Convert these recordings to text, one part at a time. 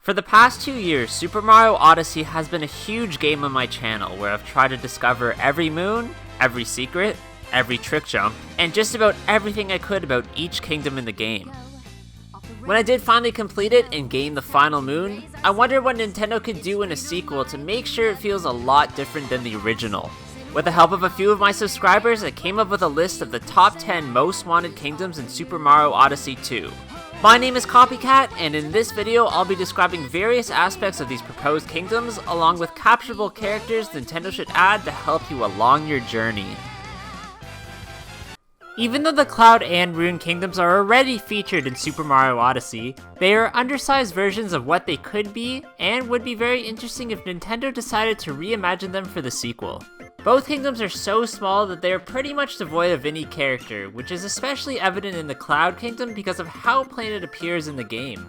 For the past 2 years, Super Mario Odyssey has been a huge game on my channel where I've tried to discover every moon, every secret, every trick jump, and just about everything I could about each kingdom in the game. When I did finally complete it and gain the final moon, I wondered what Nintendo could do in a sequel to make sure it feels a lot different than the original. With the help of a few of my subscribers, I came up with a list of the top 10 most wanted kingdoms in Super Mario Odyssey 2. My name is Copycat, and in this video I'll be describing various aspects of these proposed kingdoms, along with capturable characters Nintendo should add to help you along your journey. Even though the Cloud and Rune kingdoms are already featured in Super Mario Odyssey, they are undersized versions of what they could be, and would be very interesting if Nintendo decided to reimagine them for the sequel. Both kingdoms are so small that they are pretty much devoid of any character, which is especially evident in the Cloud Kingdom because of how plain it appears in the game.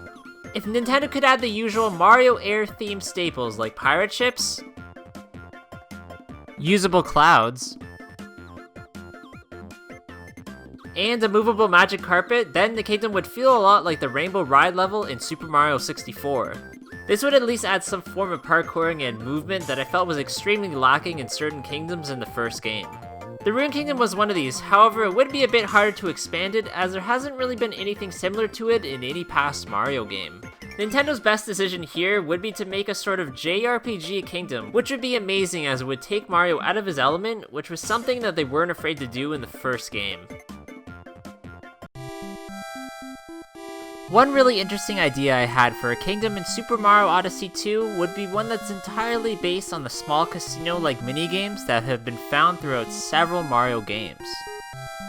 If Nintendo could add the usual Mario Air themed staples like pirate ships, usable clouds, and a movable magic carpet, then the kingdom would feel a lot like the Rainbow Ride level in Super Mario 64. This would at least add some form of parkouring and movement that I felt was extremely lacking in certain kingdoms in the first game. The Rune Kingdom was one of these, however it would be a bit harder to expand it as there hasn't really been anything similar to it in any past Mario game. Nintendo's best decision here would be to make a sort of JRPG kingdom, which would be amazing as it would take Mario out of his element, which was something that they weren't afraid to do in the first game. One really interesting idea I had for a kingdom in Super Mario Odyssey 2 would be one that's entirely based on the small casino-like minigames that have been found throughout several Mario games.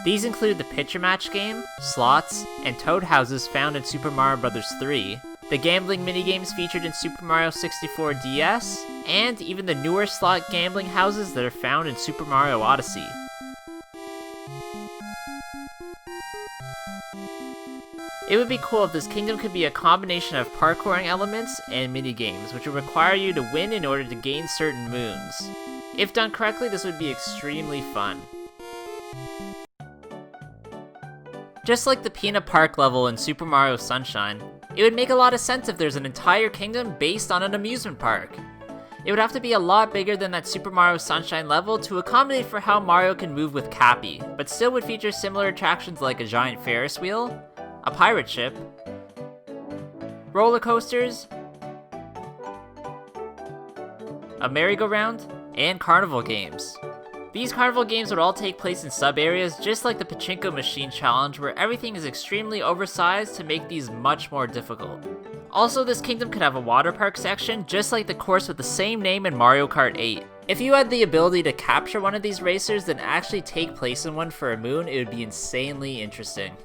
These include the Picture Match game, slots, and toad houses found in Super Mario Bros. 3, the gambling minigames featured in Super Mario 64 DS, and even the newer slot gambling houses that are found in Super Mario Odyssey. It would be cool if this kingdom could be a combination of parkouring elements and minigames, which would require you to win in order to gain certain moons. If done correctly, this would be extremely fun. Just like the Peanut Park level in Super Mario Sunshine, it would make a lot of sense if there's an entire kingdom based on an amusement park. It would have to be a lot bigger than that Super Mario Sunshine level to accommodate for how Mario can move with Cappy, but still would feature similar attractions like a giant Ferris wheel, a pirate ship, roller coasters, a merry-go-round, and carnival games. These carnival games would all take place in sub-areas just like the Pachinko Machine Challenge, where everything is extremely oversized to make these much more difficult. Also, this kingdom could have a water park section just like the course with the same name in Mario Kart 8. If you had the ability to capture one of these racers then actually take place in one for a moon, it would be insanely interesting.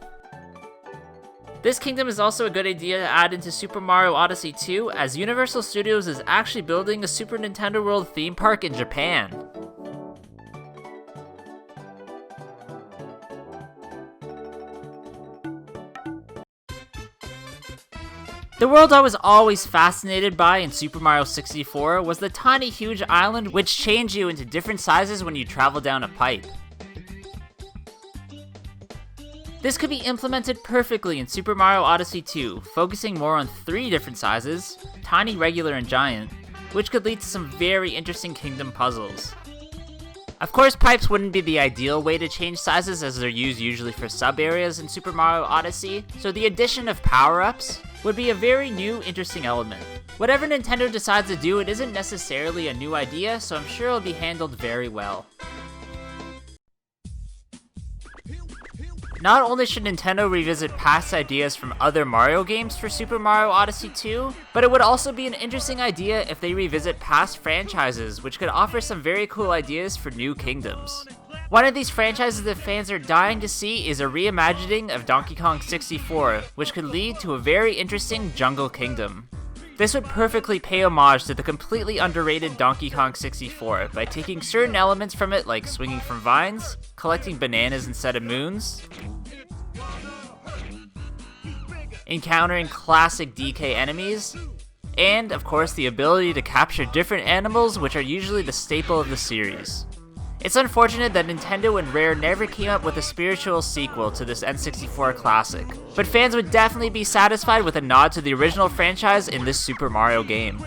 This kingdom is also a good idea to add into Super Mario Odyssey 2, as Universal Studios is actually building a Super Nintendo World theme park in Japan. The world I was always fascinated by in Super Mario 64 was the tiny huge island which changed you into different sizes when you travel down a pipe. This could be implemented perfectly in Super Mario Odyssey 2, focusing more on 3 different sizes, tiny, regular, and giant, which could lead to some very interesting kingdom puzzles. Of course, pipes wouldn't be the ideal way to change sizes as they're used usually for sub-areas in Super Mario Odyssey, so the addition of power-ups would be a very new, interesting element. Whatever Nintendo decides to do, it isn't necessarily a new idea, so I'm sure it'll be handled very well. Not only should Nintendo revisit past ideas from other Mario games for Super Mario Odyssey 2, but it would also be an interesting idea if they revisit past franchises, which could offer some very cool ideas for new kingdoms. One of these franchises that fans are dying to see is a reimagining of Donkey Kong 64, which could lead to a very interesting Jungle Kingdom. This would perfectly pay homage to the completely underrated Donkey Kong 64 by taking certain elements from it like swinging from vines, collecting bananas instead of moons, encountering classic DK enemies, and of course the ability to capture different animals which are usually the staple of the series. It's unfortunate that Nintendo and Rare never came up with a spiritual sequel to this N64 classic, but fans would definitely be satisfied with a nod to the original franchise in this Super Mario game.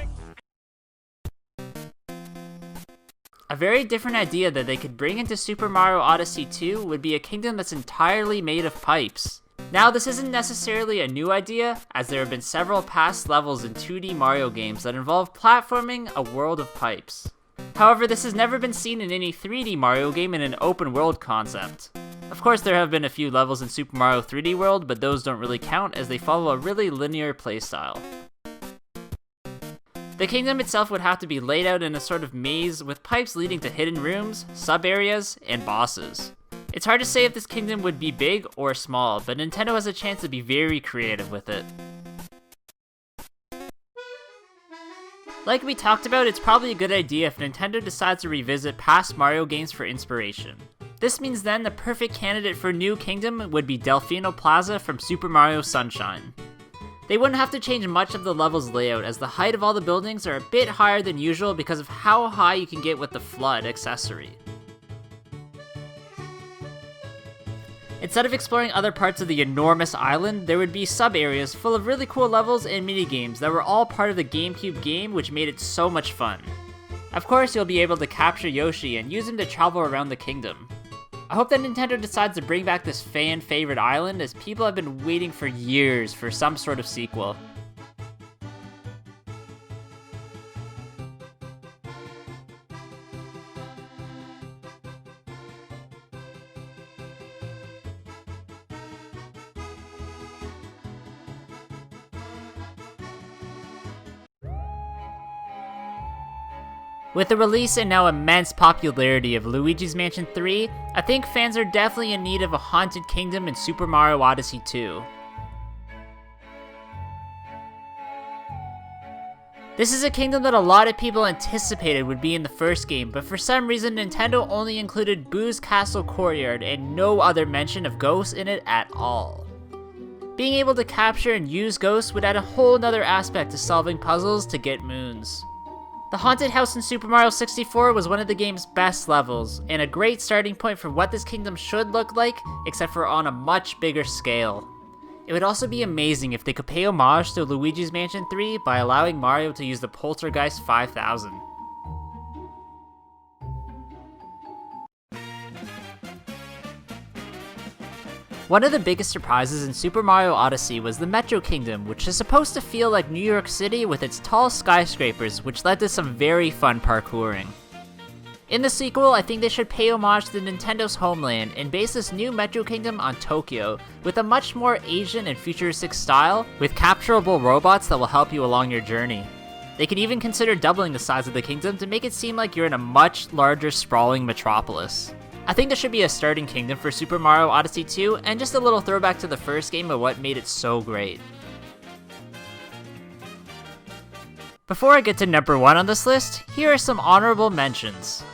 A very different idea that they could bring into Super Mario Odyssey 2 would be a kingdom that's entirely made of pipes. Now, this isn't necessarily a new idea, as there have been several past levels in 2D Mario games that involve platforming a world of pipes. However, this has never been seen in any 3D Mario game in an open world concept. Of course, there have been a few levels in Super Mario 3D World, but those don't really count as they follow a really linear playstyle. The kingdom itself would have to be laid out in a sort of maze with pipes leading to hidden rooms, sub-areas, and bosses. It's hard to say if this kingdom would be big or small, but Nintendo has a chance to be very creative with it. Like we talked about, it's probably a good idea if Nintendo decides to revisit past Mario games for inspiration. This means then the perfect candidate for a new kingdom would be Delfino Plaza from Super Mario Sunshine. They wouldn't have to change much of the level's layout, as the height of all the buildings are a bit higher than usual because of how high you can get with the FLUDD accessory. Instead of exploring other parts of the enormous island, there would be sub-areas full of really cool levels and minigames that were all part of the GameCube game, which made it so much fun. Of course, you'll be able to capture Yoshi and use him to travel around the kingdom. I hope that Nintendo decides to bring back this fan-favorite island, as people have been waiting for years for some sort of sequel. With the release and now immense popularity of Luigi's Mansion 3, I think fans are definitely in need of a haunted kingdom in Super Mario Odyssey 2. This is a kingdom that a lot of people anticipated would be in the first game, but for some reason Nintendo only included Boo's Castle Courtyard and no other mention of ghosts in it at all. Being able to capture and use ghosts would add a whole nother aspect to solving puzzles to get moons. The haunted house in Super Mario 64 was one of the game's best levels, and a great starting point for what this kingdom should look like, except for on a much bigger scale. It would also be amazing if they could pay homage to Luigi's Mansion 3 by allowing Mario to use the Poltergeist 5000. One of the biggest surprises in Super Mario Odyssey was the Metro Kingdom, which is supposed to feel like New York City with its tall skyscrapers, which led to some very fun parkouring. In the sequel, I think they should pay homage to Nintendo's homeland and base this new Metro Kingdom on Tokyo, with a much more Asian and futuristic style, with capturable robots that will help you along your journey. They could even consider doubling the size of the kingdom to make it seem like you're in a much larger, sprawling metropolis. I think there should be a starting kingdom for Super Mario Odyssey 2, and just a little throwback to the first game of what made it so great. Before I get to number 1 on this list, here are some honorable mentions.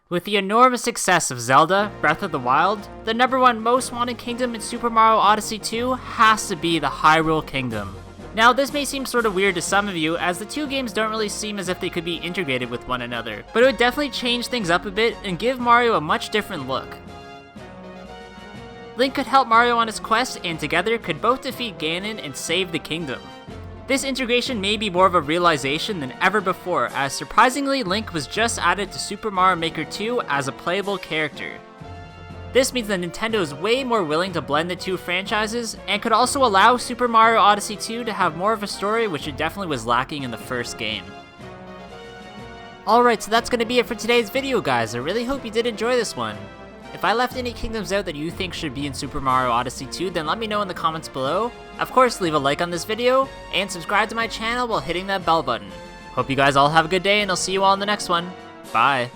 With the enormous success of Zelda, Breath of the Wild, the number 1 most wanted kingdom in Super Mario Odyssey 2 has to be the Hyrule Kingdom. Now, this may seem sort of weird to some of you, as the two games don't really seem as if they could be integrated with one another, but it would definitely change things up a bit and give Mario a much different look. Link could help Mario on his quest, and together could both defeat Ganon and save the kingdom. This integration may be more of a realization than ever before, as surprisingly Link was just added to Super Mario Maker 2 as a playable character. This means that Nintendo is way more willing to blend the two franchises, and could also allow Super Mario Odyssey 2 to have more of a story, which it definitely was lacking in the first game. Alright, so that's going to be it for today's video, guys. I really hope you did enjoy this one. If I left any kingdoms out that you think should be in Super Mario Odyssey 2, then let me know in the comments below. Of course, leave a like on this video, and subscribe to my channel while hitting that bell button. Hope you guys all have a good day, and I'll see you all in the next one. Bye.